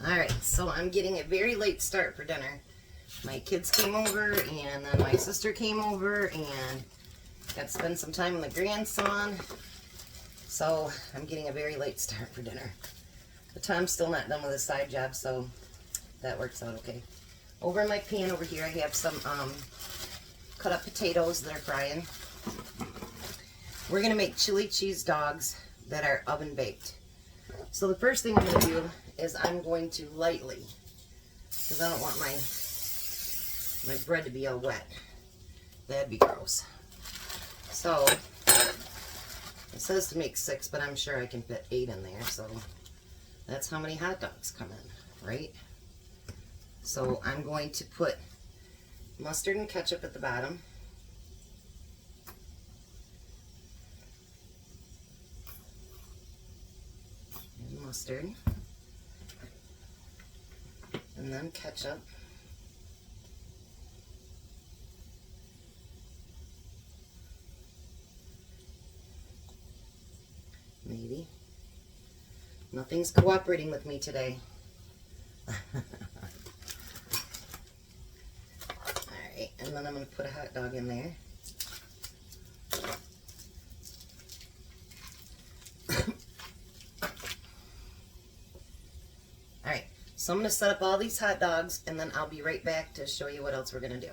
Alright, so I'm getting a very late start for dinner. My kids came over, and then my sister came over, and got to spend some time with the grandson. So I'm getting a very late start for dinner. But Tom's still not done with his side job, so that works out okay. Over in my pan over here, I have some cut up potatoes that are frying. We're going to make chili cheese dogs that are oven baked. So the first thing I'm going to do is I'm going to lightly, because I don't want my bread to be all wet. That'd be gross. So it says to make 6, but I'm sure I can fit 8 in there. So that's how many hot dogs come in, right? So I'm going to put mustard and ketchup at the bottom. And mustard. And then ketchup. Maybe. Nothing's cooperating with me today. Alright, and then I'm going to put a hot dog in there. Alright, so I'm going to set up all these hot dogs, and then I'll be right back to show you what else we're going to do.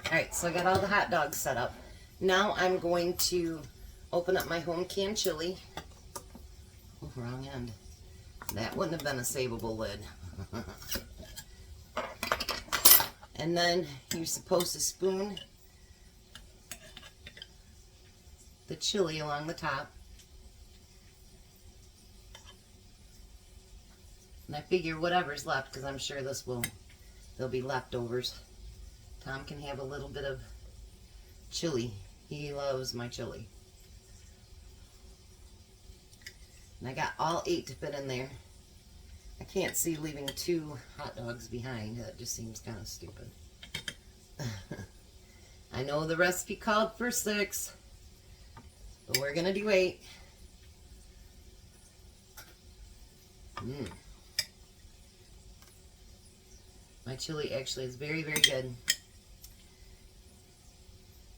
Alright, so I got all the hot dogs set up. Now I'm going to open up my home canned chili. Oh, wrong end. That wouldn't have been a savable lid. And then you're supposed to spoon the chili along the top. And I figure whatever's left, because I'm sure there'll be leftovers. Tom can have a little bit of chili. He loves my chili. And I got all 8 to fit in there. I can't see leaving 2 hot dogs behind. That just seems kind of stupid. I know the recipe called for 6, but we're going to do 8. My chili actually is very, very good.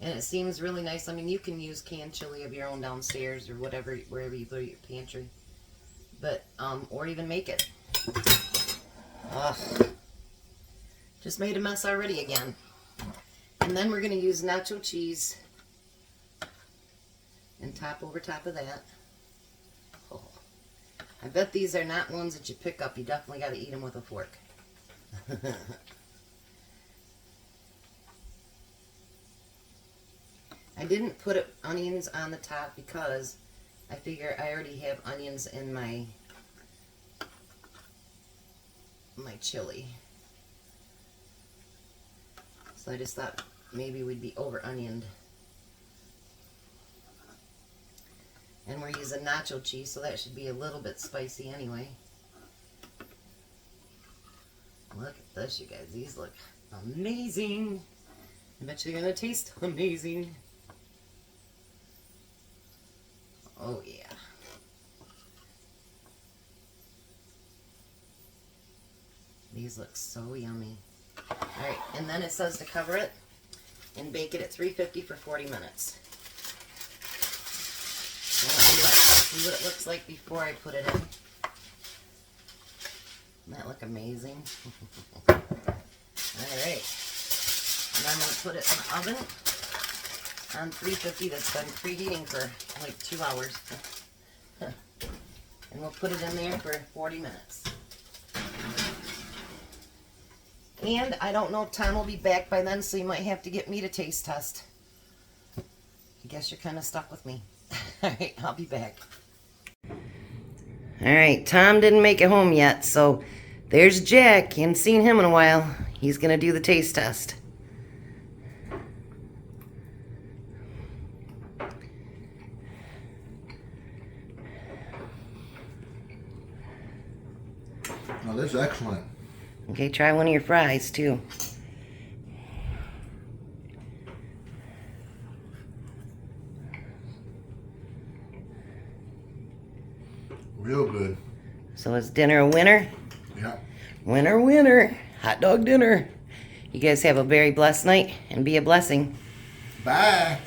And it seems really nice. I mean, you can use canned chili of your own downstairs or whatever, wherever you put your pantry. But, or even make it. Ugh. Just made a mess already again. And then we're going to use nacho cheese and top over top of that. Oh. I bet these are not ones that you pick up. You definitely got to eat them with a fork. I didn't put onions on the top because I figure I already have onions in my chili. So I just thought maybe we'd be over onioned. And we're using nacho cheese, so that should be a little bit spicy anyway. Look at this, you guys. These look amazing. I bet you're going to taste amazing. Oh, yeah. These look so yummy. Alright, and then it says to cover it and bake it at 350 for 40 minutes. So let's see what it looks like before I put it in. Doesn't that look amazing? Alright. And I'm going to put it in the oven on 350 that's been preheating for like 2 hours. And we'll put it in there for 40 minutes. And I don't know if Tom will be back by then, so you might have to get me to taste test. I guess you're kind of stuck with me. Alright, I'll be back. Alright, Tom didn't make it home yet, so there's Jack. Haven't seen him in a while. He's going to do the taste test. Oh, this is excellent. Okay, try one of your fries, too. Real good. So is dinner a winner? Yeah. Winner, winner. Hot dog dinner. You guys have a very blessed night and be a blessing. Bye.